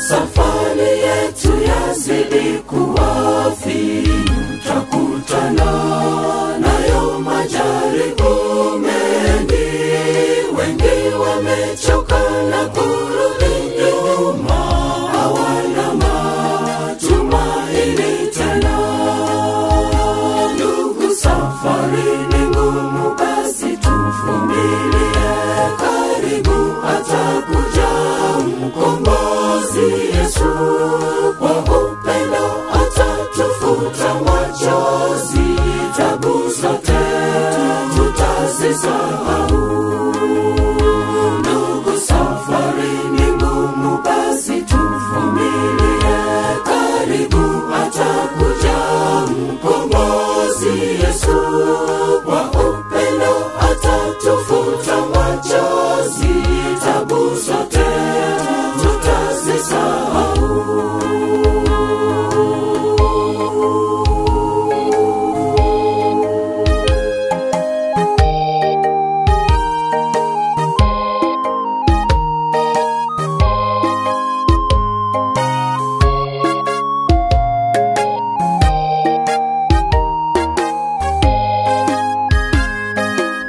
Safari yetu yazidi kuwa finyu, tutakutana nayo majaribu mengi. Wengi wamechoka na kurudi nyuma, hawana matumaini tena. Ndugu, safari ni ngumu, basi tuvumilie. Karibu atakuja Mkombozi Yesu, kwa upendo atatufuta machozi. Tabu zote tutazisahau. Ndugu, safari ni ngumu, basi tuvumilie. Karibu atakuja Mkombozi Yesu, kwa upendo atatufuta machozi. Tabu zote tutazisahau.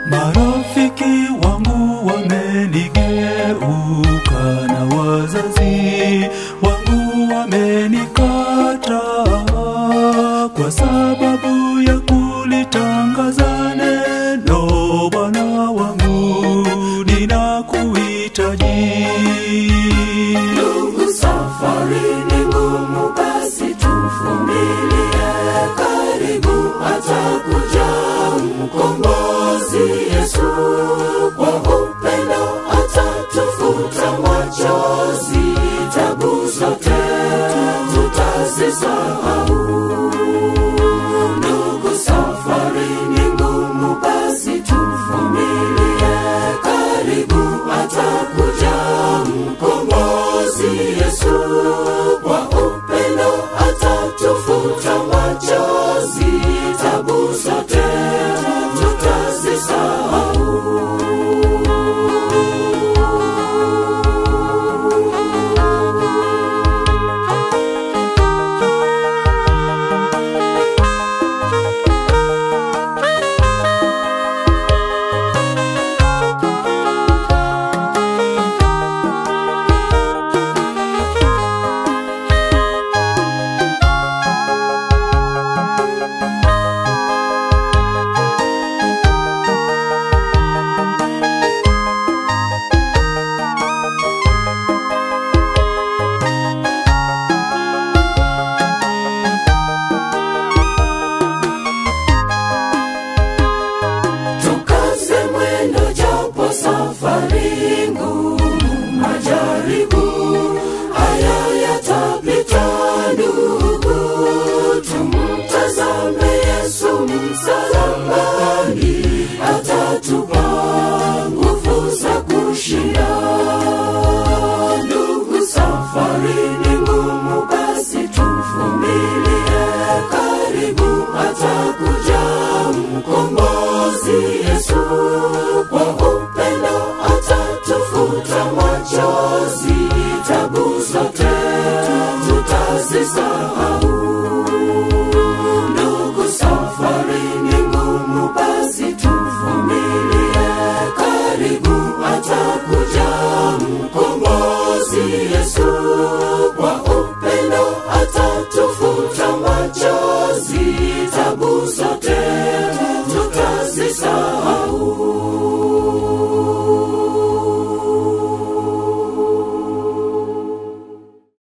Marafiki wangu wamenigeuka na wazazi wangu wamenikataa, kwa sababu ya kulitangaza neno. Bwana wangu, ninakuhitaji. Ndugu, safari ni ngumu, basi tuvumilie. Karibu atakuja Mkombozi Yesu, kwa upendo atatufuta machozi. Tabu zote tutazisahau. Ndugu, safari ni ngumu, basi tuvumilie. Karibu atakuja Mkombozi Yesu, kwa upendo atatufuta machozi. Tabu zote tutazisahau. Safari ngumu, majaribu haya yatapita. Ndugu, tumtazame Yesu msalabani, atatupa nguvu za kushinda. Ndugu, safari ni ngumu, basi tuvumilie. Karibu atakuja Mkombozi Yesu, kwa upendo atatufuta machozi. Tabu zote tutazisahau. Ndugu, safari ni ngumu, basi tuvumilie. Karibu atakuja Mkombozi Yesu, kwa upendo atatufuta machozi. Tabu zote